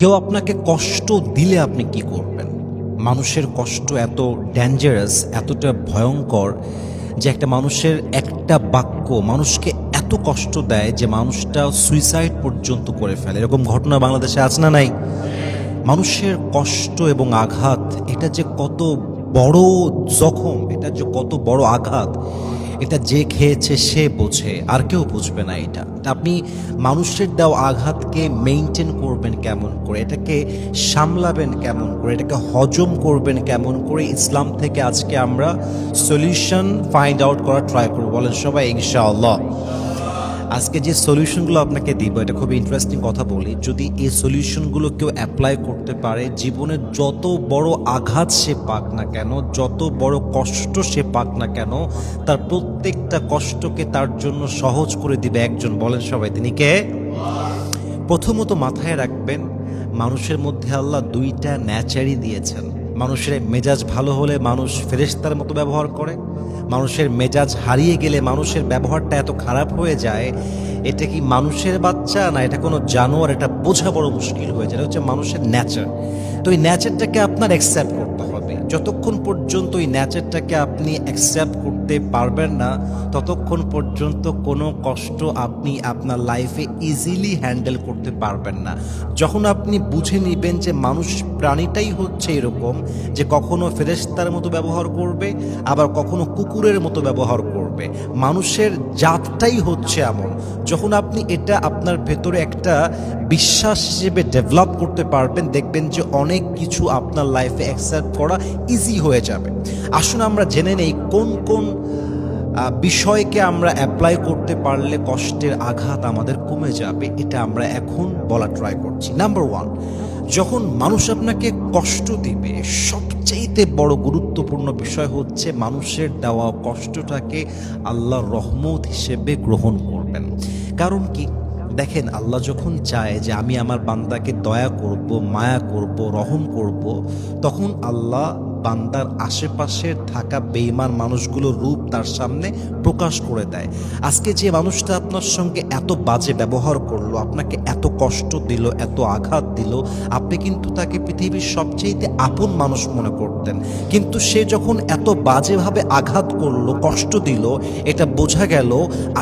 কেউ আপনাকে কষ্ট দিলে আপনি কি করবেন? মানুষের কষ্ট এত ডেঞ্জারাস, এতটা ভয়ঙ্কর যে একটা মানুষের একটা বাক্য মানুষকে এত কষ্ট দেয় যে মানুষটা সুইসাইড পর্যন্ত করে ফেলে। এরকম ঘটনা বাংলাদেশে আছে না নাই? মানুষের কষ্ট এবং আঘাত এটা যে কত বড় জখম, এটা যে কত বড় আঘাত, এটা যে খেয়েছে সে বোঝে, আর কেউ বুঝবে না এটা। আপনি মানুষের দেওয়া আঘাতকে মেইনটেইন করবেন কেমন করে, এটাকে সামলাবেন কেমন করে, এটাকে হজম করবেন কেমন করে, ইসলাম থেকে আজকে আমরা সলিউশন ফাইন্ড আউট করার ট্রাই করব। বলেন সবাই ইনশাআল্লাহ। আজকে যে সলিউশনগুলো আপনাকে দিব এটা খুব ইন্টারেস্টিং কথা বলি। যদি এই সলিউশনগুলো কেউ অ্যাপ্লাই করতে পারে, জীবনের যত বড় আঘাত সে পাক না কেন, যত বড় কষ্ট সে পাক না কেন, তার প্রত্যেকটা কষ্টকে তার জন্য সহজ করে দিবে একজন। বলেন সবাই তিনি কে? প্রথমত মাথায় রাখবেন, মানুষের মধ্যে আল্লাহ দুইটা ন্যাচারই দিয়েছেন। মানুষের মেজাজ ভালো হলে মানুষ ফেরেশতার মতো ব্যবহার করে, মানুষের মেজাজ হারিয়ে গেলে মানুষের ব্যবহারটা এত খারাপ হয়ে যায়। এটা কি মানুষের বাচ্চা না এটা কোনো জানোয়ার, এটা বোঝা বড় মুশকিল হয়ে যায়। এটা হচ্ছে মানুষের নেচার। তো এই নেচারটাকে আপনার অ্যাকসেপ্ট করতে হবে। যতক্ষণ পর্যন্ত এই নেচারটাকে আপনি অ্যাকসেপ্ট করতে পারবেন না, ততক্ষণ পর্যন্ত কোনো কষ্ট আপনি আপনার লাইফে ইজিলি হ্যান্ডেল করতে পারবেন না। যখন আপনি বুঝে নেবেন যে মানুষ প্রাণীটাই হচ্ছে এরকম, যে কখনো ফেরেশতার মতো ব্যবহার করবে, আবার কখনো কুকুরের মতো ব্যবহার করবে, মানুষের জাতটাই হচ্ছে এমন, যখন আপনি এটা আপনার ভেতরে একটা বিশ্বাস হিসেবে ডেভেলপ করতে পারবেন, দেখবেন যে অনেক কিছু আপনার লাইফে অ্যাকসেপ্ট করা ইজি হয়ে যাবে। আসুন আমরা জেনে নেই কোন কোন বিষয়কে আমরা অ্যাপ্লাই করতে পারলে কষ্টের আঘাত আমাদের কমে যাবে। এটা আমরা এখন বলা ট্রাই করছি। নাম্বার 1, যখন মানুষ আপনাকে কষ্ট দিবে, সবচেয়ে বড় গুরুত্বপূর্ণ বিষয় হচ্ছে মানুষের দেওয়া কষ্টটাকে আল্লাহর রহমত হিসেবে গ্রহণ করবেন। কারণ কি, দেখেন, আল্লাহ যখন চায় যে আমি আমার বান্দাকে দয়া করব, মায়া করব, রহম করব, তখন আল্লাহ বান্দার আশেপাশে থাকা বেঈমান মানুষগুলোর রূপ তার সামনে প্রকাশ করে দেয়। আজকে যে মানুষটা আপনার সঙ্গে এত বাজে ব্যবহার করলো, আপনাকে এত কষ্ট দিল, এত আঘাত দিল, আপনি কিন্তু তাকে পৃথিবীর সবচেয়ে আপন মানুষ মনে করতেন। কিন্তু সে যখন এত বাজেভাবে আঘাত করলো, কষ্ট দিল, এটা বোঝা গেল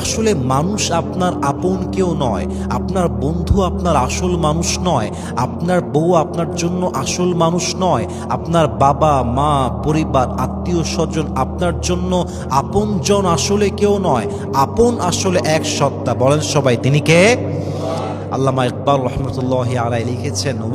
আসলে মানুষ আপনার আপন কেউ নয়, আপনার বন্ধু আপনার আসল মানুষ নয়, আপনার বউ আপনার জন্য আসল মানুষ নয়, আপনার বাবা মা পরিবার আত্মীয় স্বজন আপনার জন্য আপনজন আসলে কেউ নয়। আপন আসলে এক সত্তা। বলেন সবাই তিনি কে? আল্লামা ইকবাল রহমতুল্লাহি আলাইহি লিখেছেন,